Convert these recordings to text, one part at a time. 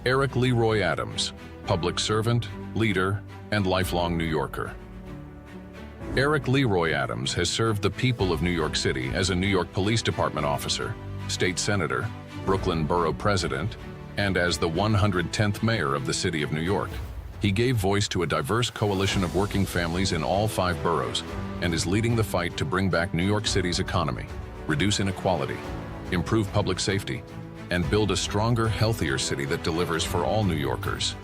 Eric Leroy Adams, public servant, leader, and lifelong New Yorker. Eric Leroy Adams has served the people of New York City as a New York Police Department officer, state senator, Brooklyn Borough president, and as the 110th mayor of the city of New York. He gave voice to a diverse coalition of working families in all 5 boroughs and is leading the fight to bring back New York City's economy, reduce inequality, improve public safety, and build a stronger, healthier city that delivers for all New Yorkers.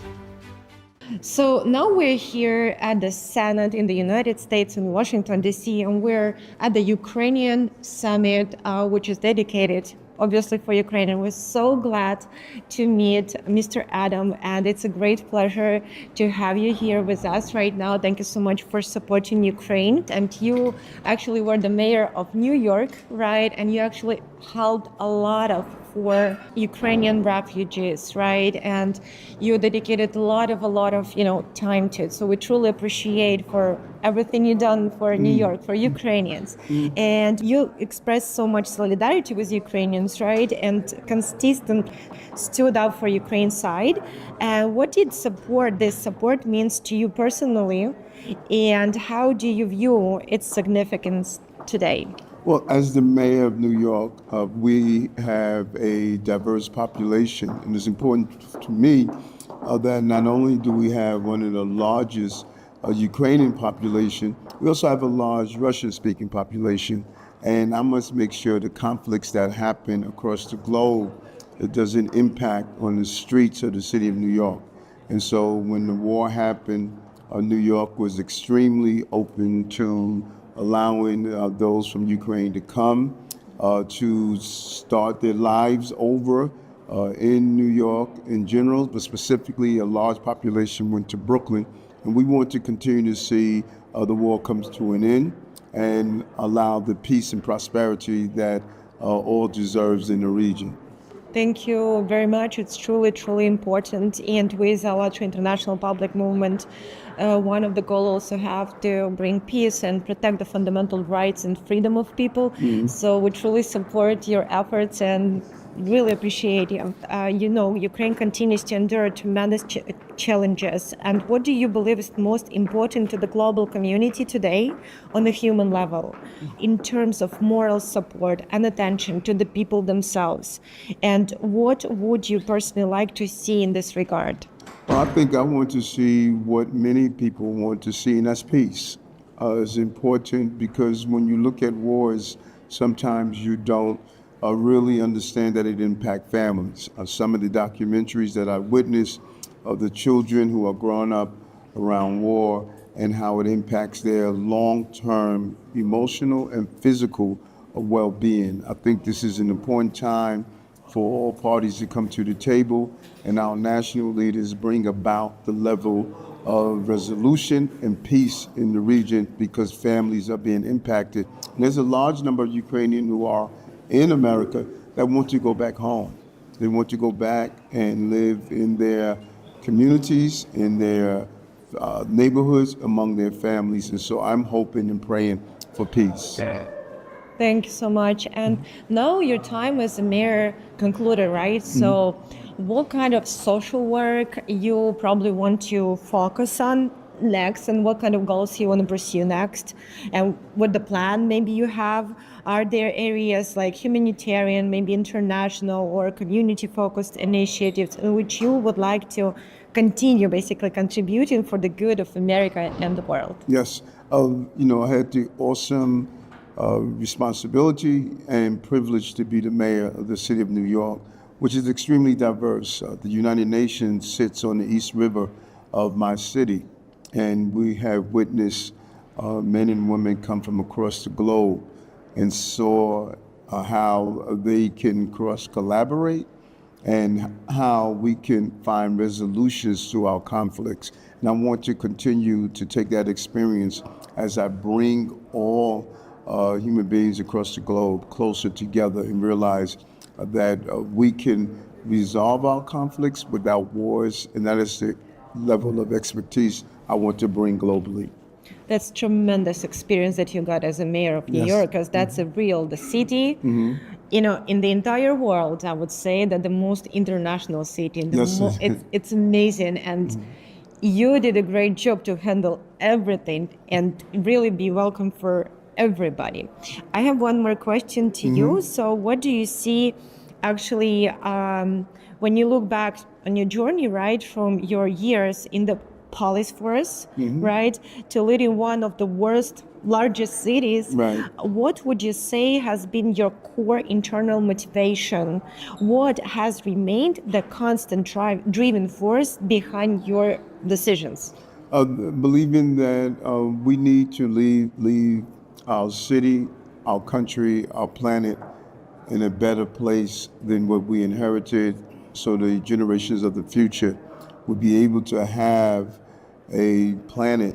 So now we're here at the Senate in the United States in Washington, D.C., and we're at the Ukrainian summit, which is dedicated obviously for Ukraine. And we're so glad to meet Mr. Adam, and it's a great pleasure to have you here with us right now. Thank you so much for supporting Ukraine. And you actually were the mayor of New York, right? And you actually held a lot of for Ukrainian refugees, right? And you dedicated a lot of time to it. So we truly appreciate for everything you've done for New York, for Ukrainians. And you expressed so much solidarity with Ukrainians, right? And consistently stood up for Ukraine's side. And what did this support means to you personally? And how do you view its significance today? Well, as the mayor of New York, we have a diverse population, and it's important to me that not only do we have one of the largest Ukrainian population, we also have a large Russian-speaking population, and I must make sure the conflicts that happen across the globe, it doesn't impact on the streets of the city of New York. And so when the war happened, New York was extremely open to allowing those from Ukraine to come to start their lives over in New York in general, but specifically a large population went to Brooklyn. And we want to continue to see the war comes to an end and allow the peace and prosperity that all deserves in the region. Thank you very much. It's truly, truly important. And with AllatRa International Public Movement, one of the goals also have to bring peace and protect the fundamental rights and freedom of people. So we truly support your efforts and really appreciate you. Ukraine continues to endure tremendous challenges. And what do you believe is most important to the global community today on a human level in terms of moral support and attention to the people themselves? And what would you personally like to see in this regard? Well, I think I want to see what many people want to see, and that's peace. It's important because when you look at wars, sometimes you don't really understand that it impacts families. Some of the documentaries that I witnessed of the children who are growing up around war and how it impacts their long-term emotional and physical well-being. I think this is an important time for all parties to come to the table and our national leaders bring about the level of resolution and peace in the region because families are being impacted. And there's a large number of Ukrainians who are in America that want to go back home. They want to go back and live in their communities, in their neighborhoods, among their families. And so I'm hoping and praying for peace. Thank you so much. And now your time as a mayor concluded, right? So what kind of social work you probably want to focus on next, and what kind of goals you want to pursue next, and what the plan maybe you have? Are there areas like humanitarian, maybe international or community-focused initiatives in which you would like to continue basically contributing for the good of America and the world? Yes. I had the awesome responsibility and privilege to be the mayor of the city of New York, which is extremely diverse. The United Nations sits on the East River of my city, and we have witnessed men and women come from across the globe and saw how they can cross-collaborate and how we can find resolutions to our conflicts. And I want to continue to take that experience as I bring all human beings across the globe closer together and realize that we can resolve our conflicts without wars, and that is the level of expertise I want to bring globally. That's tremendous experience that you got as a mayor of New York, because that's the city in the entire world, I would say that the most international city, and Yes. it's amazing, and you did a great job to handle everything and really be welcome for everybody. I have one more question to you. So, what do you see, actually, when you look back on your journey, right, from your years in the police force, right, to leading one of the largest cities, Right. what would you say has been your core internal motivation? What has remained the constant driving force behind your decisions? Believing that we need to leave our city, our country, our planet in a better place than what we inherited, so the generations of the future would be able to have a planet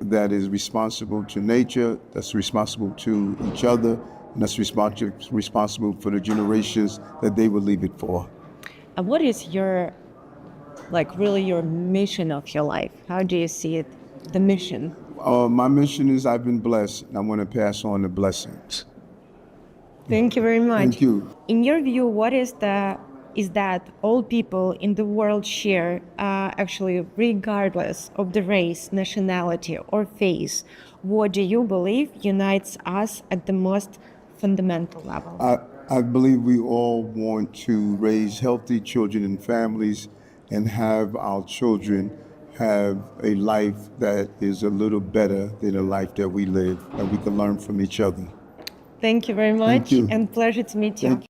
that is responsible to nature, that's responsible to each other, and that's responsible for the generations that they will leave it for. What is your, really your mission of your life? How do you see it, the mission? My mission is I've been blessed, and I want to pass on the blessings. Thank you very much. Thank you. In your view, what is that all people in the world share, actually, regardless of the race, nationality, or faith? What do you believe unites us at the most fundamental level? I believe we all want to raise healthy children and families and have our children have a life that is a little better than the life that we live, and we can learn from each other. Thank you very much, you. and pleasure to meet you. Thank you.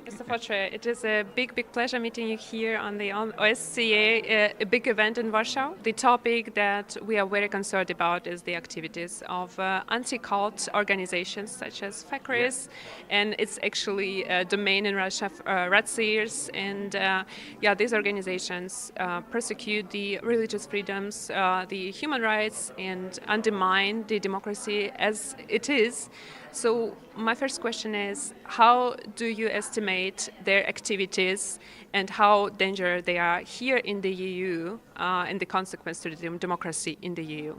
Mr. Fautré, it is a big pleasure meeting you here on the OSCE, a big event in Warsaw. The topic that we are very concerned about is the activities of anti-cult organizations such as Fautré, and it's actually a domain in Russia, Razzirs, and these organizations persecute the religious freedoms, the human rights, and undermine the democracy as it is. So my first question is, how do you estimate their activities and how dangerous they are here in the EU and the consequence to the democracy in the EU?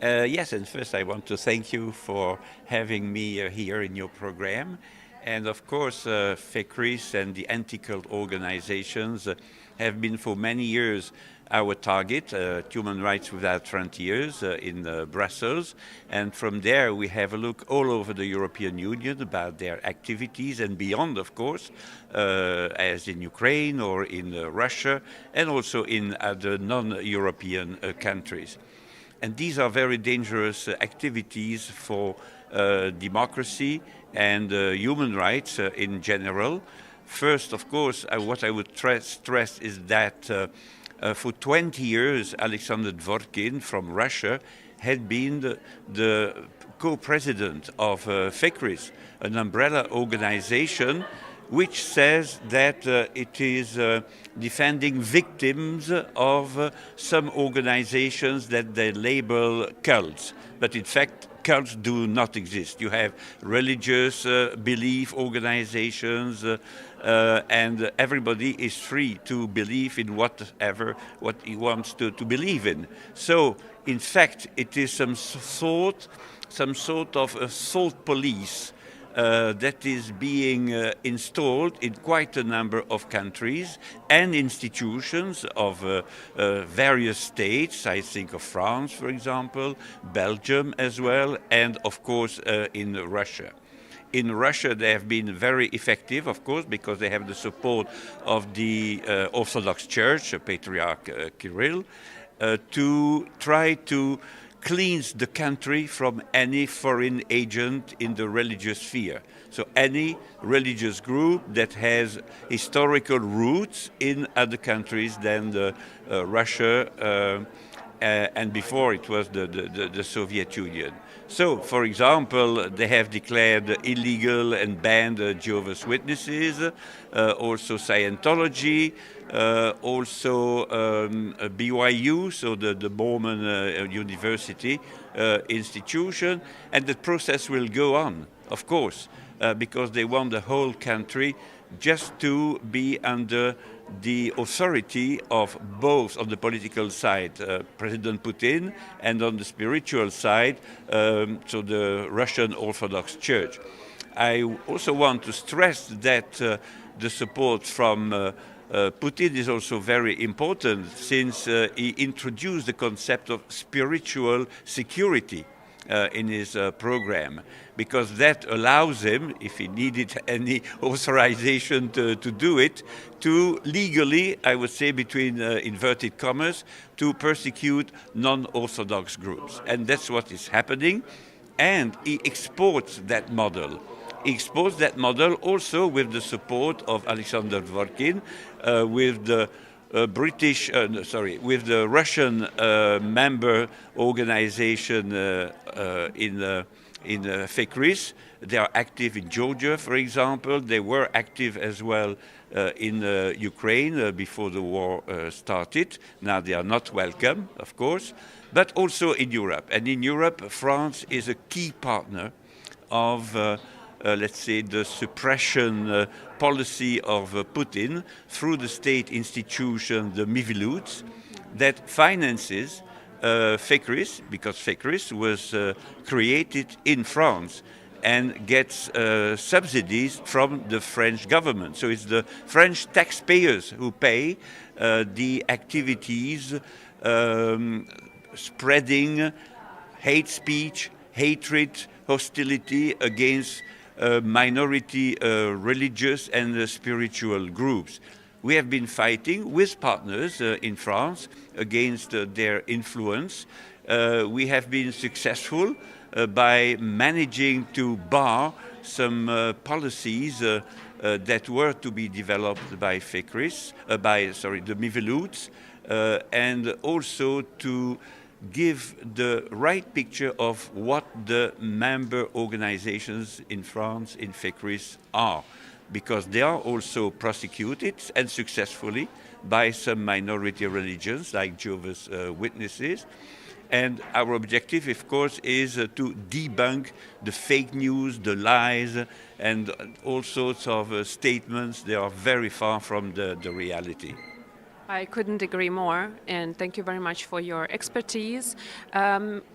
Yes, and first I want to thank you for having me here in your program. And of course, FECRIS and the anti-cult organizations have been for many years our target, Human Rights Without Frontiers in Brussels. And from there we have a look all over the European Union about their activities and beyond, of course, as in Ukraine or in Russia, and also in other non-European countries. And these are very dangerous activities for democracy and human rights in general. First, of course, what I would stress is that for 20 years, Alexander Dworkin from Russia had been the co-president of FECRIS, an umbrella organization which says that it is defending victims of some organizations that they label cults. But in fact, cults do not exist. You have religious belief organizations, and everybody is free to believe in what he wants to believe in. So, in fact, it is some sort of a thought police that is being installed in quite a number of countries and institutions of various states. I think of France, for example, Belgium as well, and of course in Russia. In Russia, they have been very effective, of course, because they have the support of the Orthodox Church, Patriarch Kirill, to try to cleanse the country from any foreign agent in the religious sphere. So any religious group that has historical roots in other countries than Russia and before it was the Soviet Union. So, for example, they have declared illegal and banned Jehovah's Witnesses, also Scientology, also BYU, so the Mormon University institution, and the process will go on, of course, because they want the whole country just to be under the authority of both, on the political side, President Putin, and on the spiritual side, so the Russian Orthodox Church. I also want to stress that the support from Putin is also very important, since he introduced the concept of spiritual security in his program, because that allows him, if he needed any authorization to do it, to legally, I would say between inverted commas, to persecute non-Orthodox groups. And that's what is happening, and he exports that model. He exports that model also with the support of Alexander Dworkin, with the with the Russian member organization in FECRIS. They are active in Georgia, for example. They were active as well in Ukraine before the war started. Now they are not welcome, of course, but also in Europe. And in Europe, France is a key partner of let's say, the suppression policy of Putin through the state institution, the Miviludes, that finances FECRIS, because FECRIS was created in France and gets subsidies from the French government. So it's the French taxpayers who pay the activities spreading hate speech, hatred, hostility against minority religious and spiritual groups. We have been fighting with partners in France against their influence. We have been successful by managing to bar some policies that were to be developed by FECRIS, the Miviludes, and also to give the right picture of what the member organizations in France in FECRIS are, because they are also prosecuted, and successfully, by some minority religions like Jehovah's Witnesses. And our objective, of course, is to debunk the fake news, the lies, and all sorts of statements. They are very far from the reality. I couldn't agree more, and thank you very much for your expertise.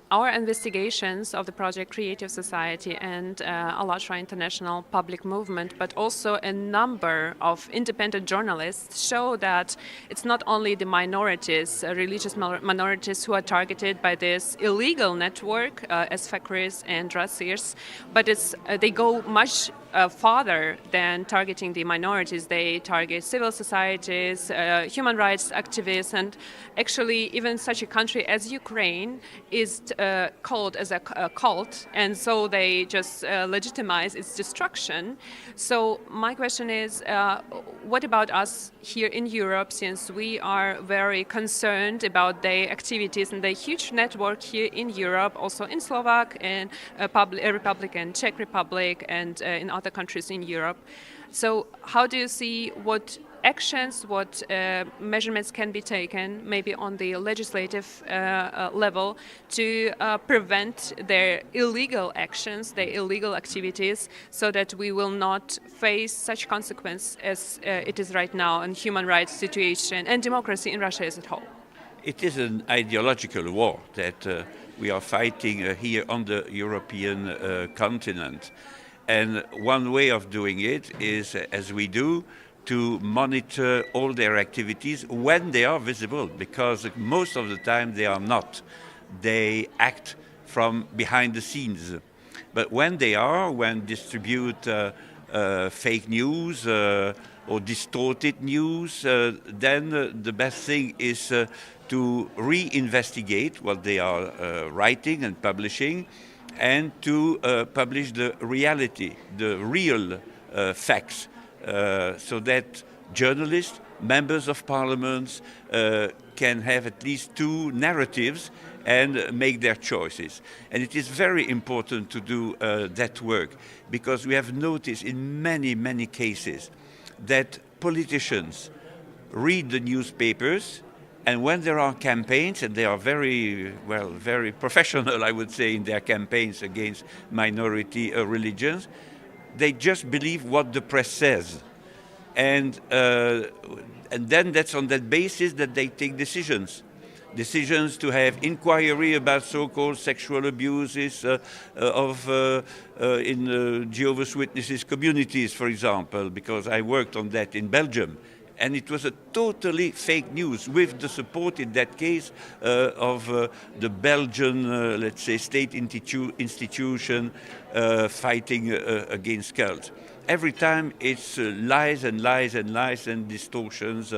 Our investigations of the project Creative Society and AllatRa International Public Movement, but also a number of independent journalists, show that it's not only the minorities, religious minorities, who are targeted by this illegal network, as FECRIS and Racirs, but they go much farther than targeting the minorities. They target civil societies, human rights activists, and actually even such a country as Ukraine is called as a cult, and so they just legitimize its destruction. So my question is, what about us here in Europe, since we are very concerned about their activities and the huge network here in Europe, also in Slovak and Republic and Czech Republic and in other countries in Europe. So how do you see what actions, what measurements can be taken, maybe on the legislative level, to prevent their illegal actions, their illegal activities, so that we will not face such consequence as it is right now in human rights situation and democracy in Russia as a whole? It is an ideological war that we are fighting here on the European continent. And one way of doing it is, as we do, to monitor all their activities when they are visible, because most of the time they are not. They act from behind the scenes. But when distribute fake news or distorted news, then the best thing is to re-investigate what they are writing and publishing, and to publish the reality, the real facts, so that journalists, members of parliaments can have at least two narratives and make their choices. And it is very important to do that work, because we have noticed in many, many cases that politicians read the newspapers, and when there are campaigns, and they are very, well, very professional, I would say, in their campaigns against minority religions, they just believe what the press says. And then that's on that basis that they take decisions to have inquiry about so-called sexual abuses in Jehovah's Witnesses communities, for example, because I worked on that in Belgium. And it was a totally fake news, with the support in that case of the Belgian, let's say, state institution fighting against cults. Every time it's lies and lies and lies and distortions,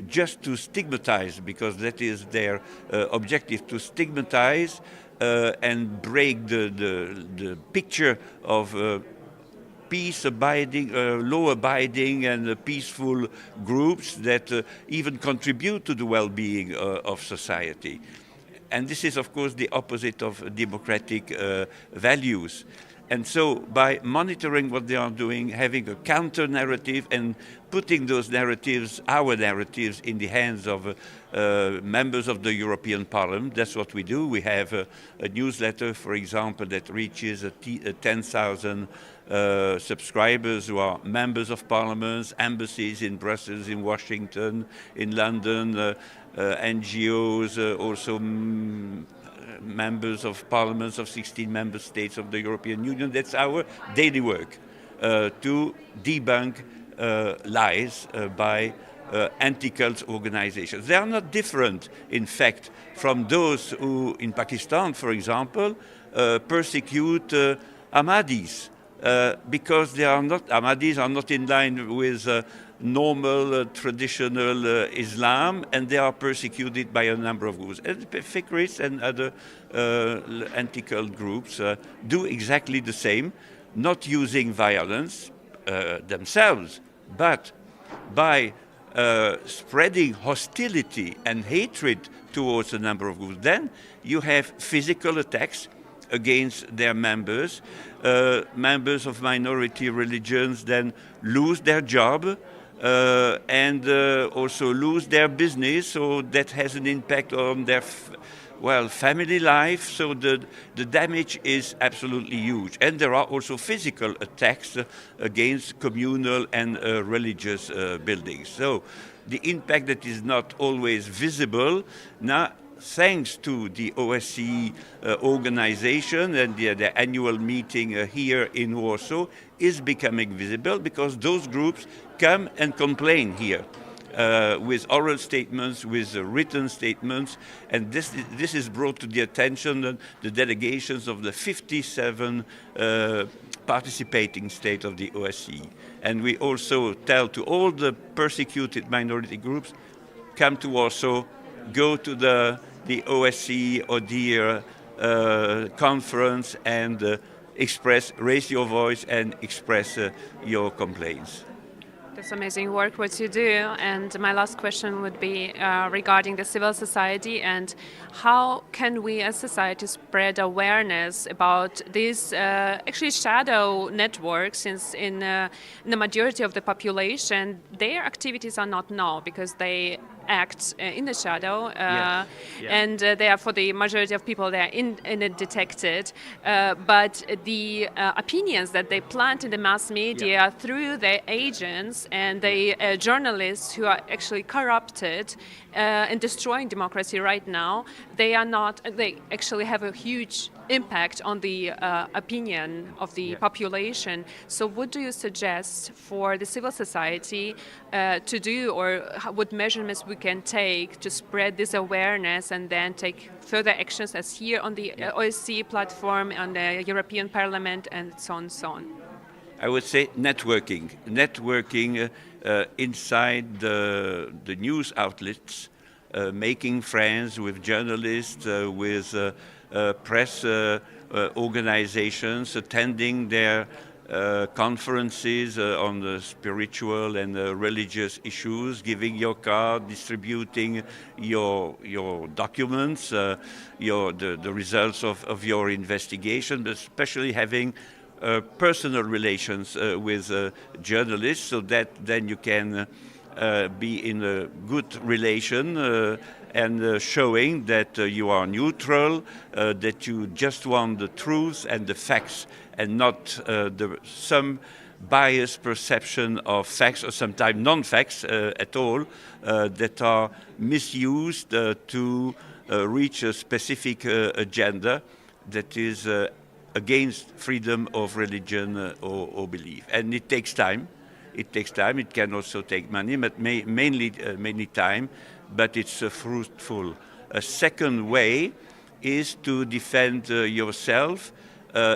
just to stigmatize, because that is their objective, to stigmatize and break the picture of peace-abiding, law-abiding and peaceful groups that even contribute to the well-being of society. And this is, of course, the opposite of democratic values. And so by monitoring what they are doing, having a counter-narrative and putting those narratives, our narratives, in the hands of members of the European Parliament, that's what we do. We have a newsletter, for example, that reaches 10,000 subscribers who are members of parliaments, embassies in Brussels, in Washington, in London, NGOs, also members of parliaments of 16 member states of the European Union. That's our daily work, to debunk lies by anti-cult organizations. They are not different, in fact, from those who, in Pakistan, for example, persecute Ahmadis, because they are not, Ahmadis are not in line with normal, traditional Islam, and they are persecuted by a number of groups. And Fikris and other anti-cult groups do exactly the same, not using violence themselves, but by spreading hostility and hatred towards a number of groups. Then you have physical attacks against their members. Members of minority religions then lose their job and also lose their business, so that has an impact on their family life, so the damage is absolutely huge. And there are also physical attacks against communal and religious buildings. So the impact that is not always visible, now thanks to the OSCE organization and their annual meeting here in Warsaw, is becoming visible, because those groups come and complain here with oral statements, with written statements, and this is brought to the attention of the delegations of the 57 participating states of the OSCE. And we also tell to all the persecuted minority groups, come to Warsaw, go to the OSCE or the conference and raise your voice and express your complaints. That's amazing work what you do. And my last question would be regarding the civil society, and how can we as society spread awareness about these actually shadow networks, since in the majority of the population their activities are not known because they act in the shadow, and they are, for the majority of people, they are undetected. But the opinions that they plant in the mass media through their agents and the journalists who are actually corrupted and destroying democracy right now, they actually have a huge impact on the opinion of the population. So what do you suggest for the civil society to do, or what measurements we can take to spread this awareness and then take further actions, as here on the OSCE platform, on the European Parliament, and so on and so on? I would say networking inside the news outlets, making friends with journalists, with press organizations, attending their conferences on the spiritual and religious issues, giving your card, distributing your documents, the results of your investigation, but especially having personal relations with journalists, so that then you can be in a good relation and showing that you are neutral, that you just want the truth and the facts, and not some biased perception of facts, or sometimes non-facts at all, that are misused to reach a specific agenda that is against freedom of religion or belief. And it takes time. It takes time. It can also take money, but mainly time. But it's fruitful. A second way is to defend yourself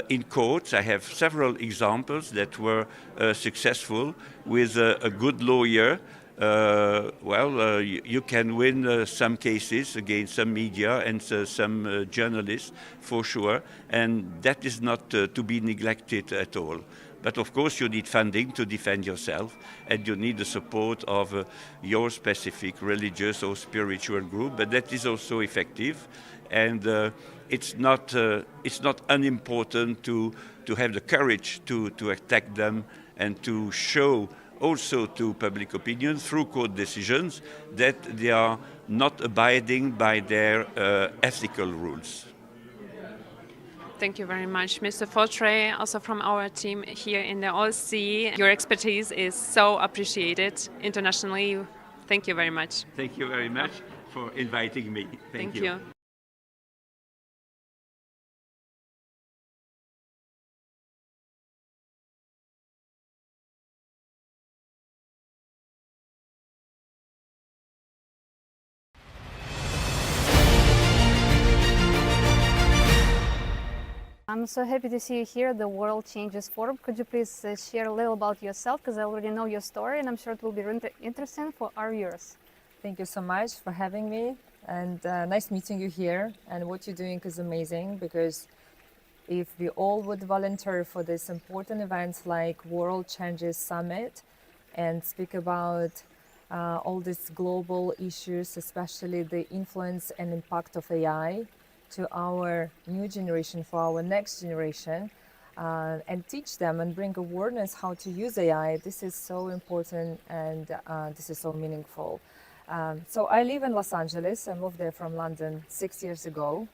in courts. I have several examples that were successful with a good lawyer. You can win some cases against some media and some journalists, for sure, and that is not to be neglected at all. But of course you need funding to defend yourself, and you need the support of your specific religious or spiritual group, but that is also effective. And it's not unimportant to have the courage to attack them and to show also to public opinion through court decisions that they are not abiding by their ethical rules. Thank you very much, Mr. Fautré, also from our team here in the OSCE. Your expertise is so appreciated internationally. Thank you very much. Thank you very much for inviting me. Thank you. I'm so happy to see you here at the World Changes Forum. Could you please share a little about yourself, because I already know your story and I'm sure it will be interesting for our viewers. Thank you so much for having me, and nice meeting you here. And what you're doing is amazing, because if we all would volunteer for this important events like World Changes Summit and speak about all these global issues, especially the influence and impact of AI to our new generation, for our next generation, and teach them and bring awareness how to use AI. This is so important, and this is so meaningful. So I live in Los Angeles. I moved there from London 6 years ago.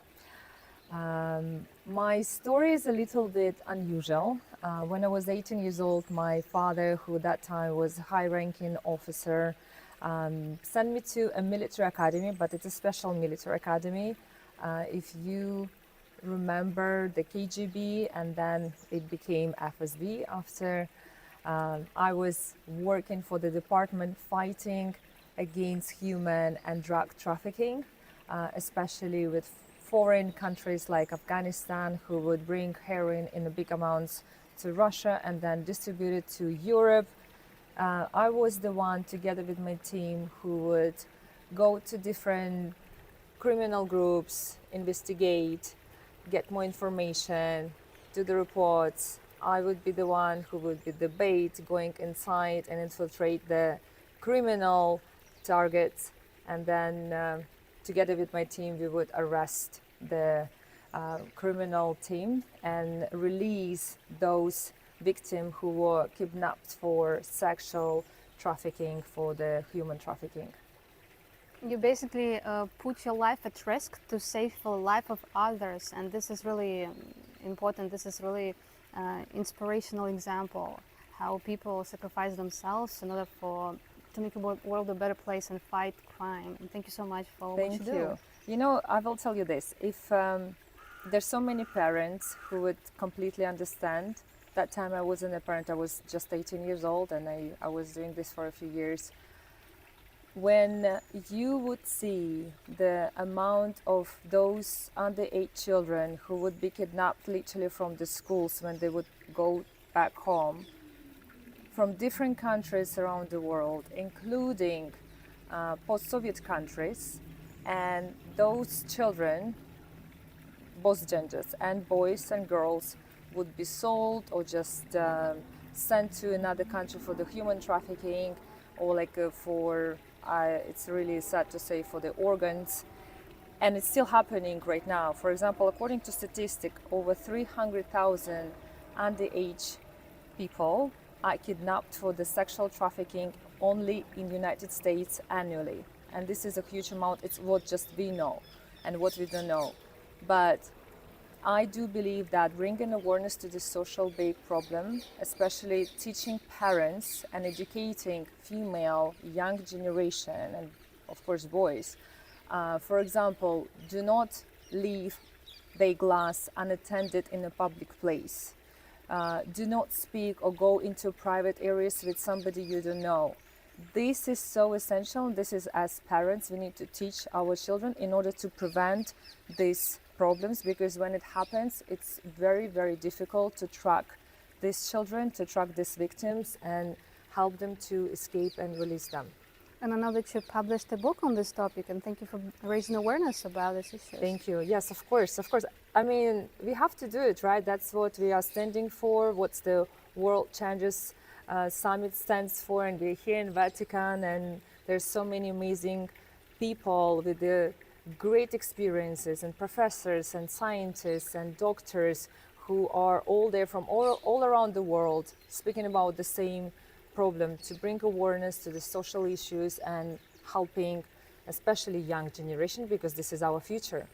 My story is a little bit unusual. When I was 18 years old, my father, who at that time was a high-ranking officer, sent me to a military academy, but it's a special military academy. If you remember the KGB, and then it became FSB after I was working for the department fighting against human and drug trafficking, especially with foreign countries like Afghanistan, who would bring heroin in big amounts to Russia and then distribute it to Europe. I was the one, together with my team, who would go to different criminal groups, investigate, get more information, do the reports. I would be the one who would be the bait, going inside and infiltrate the criminal targets, and then together with my team we would arrest the criminal team and release those victims who were kidnapped for sexual trafficking, for the human trafficking. You basically put your life at risk to save the life of others, and this is really important. This is really inspirational example how people sacrifice themselves in order to make the world a better place and fight crime. And thank you so much for what you do. Thank you. You know, I will tell you this. If there's so many parents who would completely understand. That time I wasn't a parent. I was just 18 years old, and I was doing this for a few years. When you would see the amount of those underage children who would be kidnapped literally from the schools when they would go back home, from different countries around the world, including post-Soviet countries, and those children, both genders, and boys and girls, would be sold or just sent to another country for the human trafficking, or like it's really sad to say, for the organs. And it's still happening right now. For example, according to statistics, over 300,000 underage people are kidnapped for the sexual trafficking only in the United States annually. And this is a huge amount. It's what just we know and what we don't know. But I do believe that bringing awareness to this social big problem, especially teaching parents and educating female young generation and of course boys, for example, do not leave their glass unattended in a public place. Do not speak or go into private areas with somebody you don't know. This is so essential. This is, as parents, we need to teach our children in order to prevent these problems, because when it happens, it's very, very difficult to track these children, to track these victims and help them to escape and release them. And I know that you published a book on this topic, and thank you for raising awareness about this issue. Thank you. Yes, of course, of course. I mean, we have to do it, right? That's what we are standing for. What's the World Changes Summit stands for, and we're here in Vatican, and there's so many amazing people with the great experiences, and professors and scientists and doctors who are all there from all around the world, speaking about the same problem, to bring awareness to the social issues and helping especially young generation, because this is our future.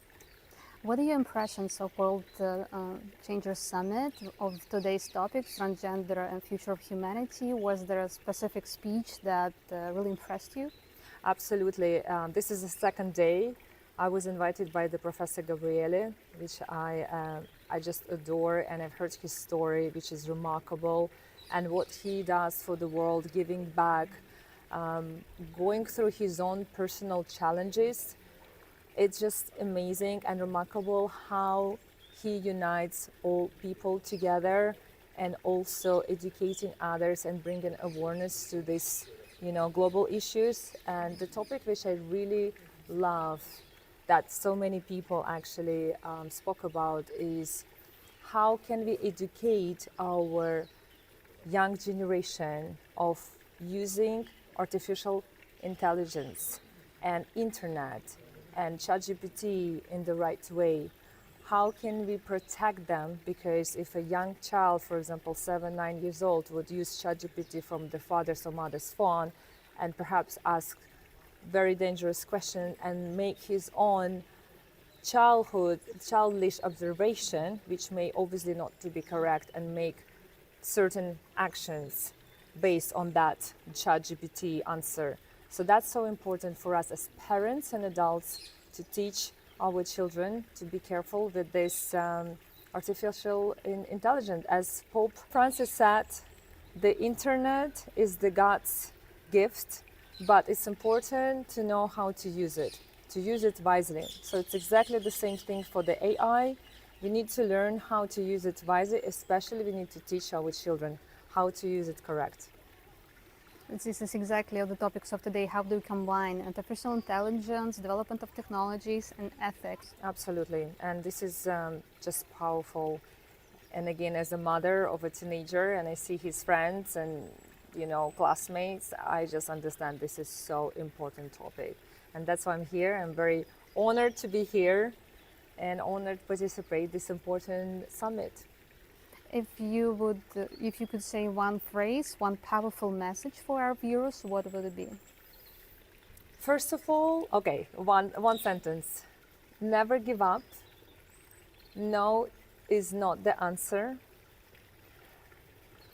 What are your impressions of World Changers Summit, of today's topic, transgender and future of humanity? Was there a specific speech that really impressed you? Absolutely. This is the second day. I was invited by the Professor Gabriel, which I just adore, and I've heard his story, which is remarkable, and what he does for the world, giving back, going through his own personal challenges. It's just amazing and remarkable how he unites all people together, and also educating others and bringing awareness to these, global issues. And the topic which I really love, that so many people actually spoke about, is how can we educate our young generation of using artificial intelligence and internet and ChatGPT in the right way. How can we protect them? Because if a young child, for example, 7-9 years old, would use ChatGPT from the father's or mother's phone and perhaps ask very dangerous question and make his own childish observation, which may obviously not to be correct, and make certain actions based on that ChatGPT answer. So that's so important for us as parents and adults to teach our children to be careful with this artificial intelligence. As Pope Francis said, the internet is the God's gift, but it's important to know how to use it wisely. So it's exactly the same thing for the AI. We need to learn how to use it wisely, especially we need to teach our children how to use it correct. This is exactly the topics of today. How do we combine artificial intelligence, development of technologies, and ethics? Absolutely, and this is just powerful. And again, as a mother of a teenager, and I see his friends and classmates, I just understand this is so important topic, and that's why I'm here. I'm very honored to be here and honored to participate this important summit. If you could say one phrase, one powerful message for our viewers, what would it be? First of all, one sentence. Never give up. No is not the answer.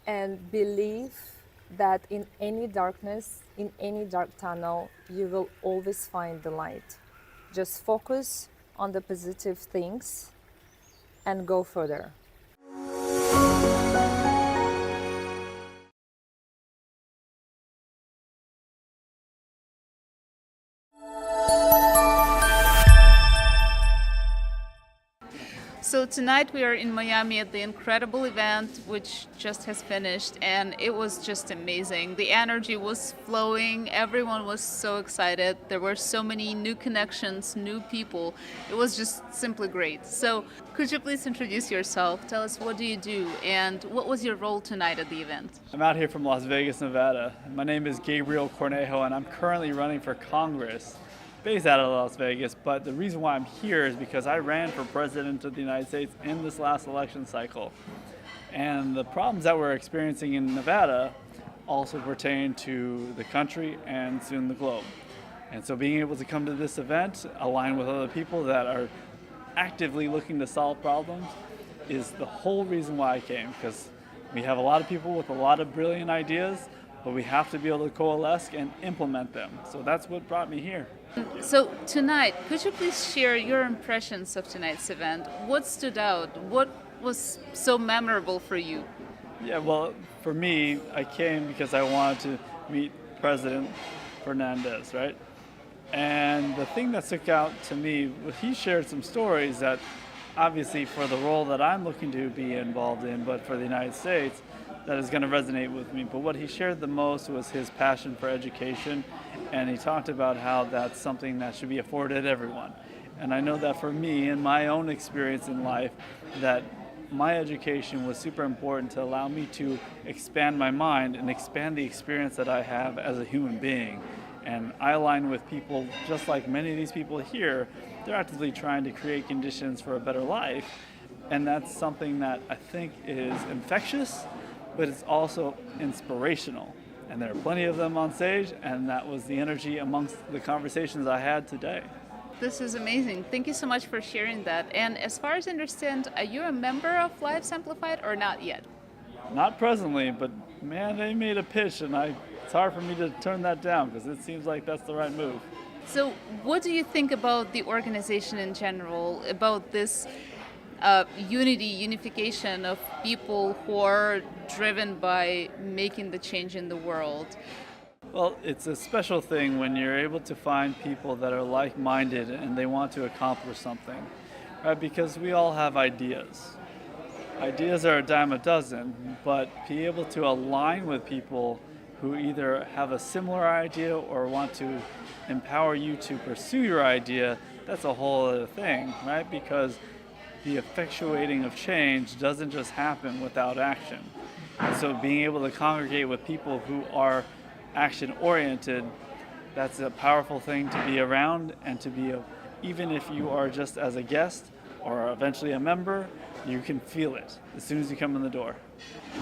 And believe that in any darkness, in any dark tunnel, you will always find the light. Just focus on the positive things and go further. So tonight we are in Miami at the incredible event which just has finished, and it was just amazing. The energy was flowing, everyone was so excited. There were so many new connections, new people. It was just simply great. So could you please introduce yourself? Tell us, what do you do and what was your role tonight at the event? I'm out here from Las Vegas, Nevada. My name is Gabriel Cornejo and I'm currently running for Congress, based out of Las Vegas, but the reason why I'm here is because I ran for president of the United States in this last election cycle. And the problems that we're experiencing in Nevada also pertain to the country and soon the globe. And so being able to come to this event, align with other people that are actively looking to solve problems, is the whole reason why I came, because we have a lot of people with a lot of brilliant ideas, but we have to be able to coalesce and implement them. So that's what brought me here. So tonight, could you please share your impressions of tonight's event? What stood out? What was so memorable for you? Yeah, well, for me, I came because I wanted to meet President Fernandez, right? And the thing that stuck out to me, he shared some stories that obviously for the role that I'm looking to be involved in, but for the United States, that is going to resonate with me. But what he shared the most was his passion for education, and he talked about how that's something that should be afforded everyone. And I know that for me, in my own experience in life, that my education was super important to allow me to expand my mind and expand the experience that I have as a human being. And I align with people just like many of these people here. They're actively trying to create conditions for a better life. And that's something that I think is infectious, but it's also inspirational. And there are plenty of them on stage, and that was the energy amongst the conversations I had today. This is amazing. Thank you so much for sharing that. And as far as I understand, are you a member of Lives Amplified or not yet? Not presently, but man, they made a pitch, and it's hard for me to turn that down because it seems like that's the right move. So what do you think about the organization in general, about this unification of people who are driven by making the change in the world? Well, it's a special thing when you're able to find people that are like-minded and they want to accomplish something, right? Because we all have ideas. Ideas are a dime a dozen, but be able to align with people who either have a similar idea or want to empower you to pursue your idea, that's a whole other thing, right? Because the effectuating of change doesn't just happen without action. And so being able to congregate with people who are action-oriented, that's a powerful thing to be around and to be, even if you are just as a guest or eventually a member, you can feel it as soon as you come in the door.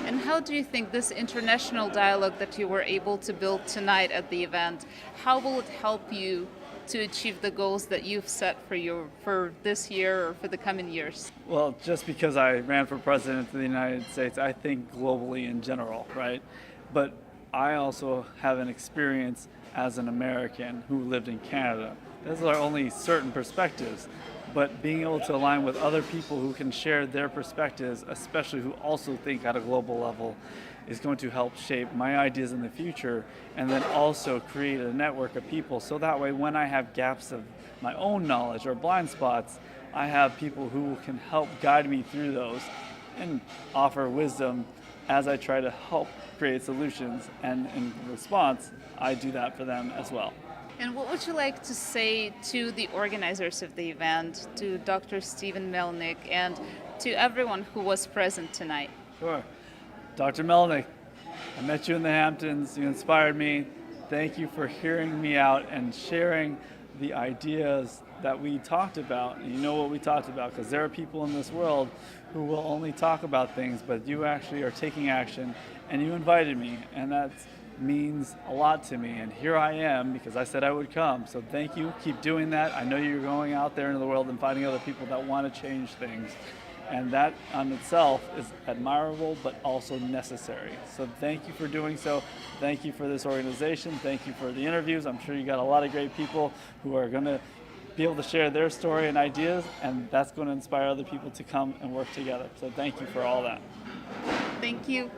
And how do you think this international dialogue that you were able to build tonight at the event, how will it help you to achieve the goals that you've set for this year or for the coming years? Well, just because I ran for president of the United States, I think globally in general, right? But I also have an experience as an American who lived in Canada. Those are only certain perspectives, but being able to align with other people who can share their perspectives, especially who also think at a global level, is going to help shape my ideas in the future, and then also create a network of people so that way when I have gaps of my own knowledge or blind spots, I have people who can help guide me through those and offer wisdom as I try to help create solutions, and in response, I do that for them as well. And what would you like to say to the organizers of the event, to Dr. Stephen Melnick, and to everyone who was present tonight? Sure. Dr. Melnick, I met you in the Hamptons. You inspired me. Thank you for hearing me out and sharing the ideas that we talked about. You know what we talked about, because there are people in this world who will only talk about things, but you actually are taking action, and you invited me, and that means a lot to me. And here I am because I said I would come. So thank you. Keep doing that. I know you're going out there into the world and finding other people that want to change things. And that on itself is admirable, but also necessary. So thank you for doing so. Thank you for this organization. Thank you for the interviews. I'm sure you got a lot of great people who are going to be able to share their story and ideas, and that's going to inspire other people to come and work together. So thank you for all that. Thank you.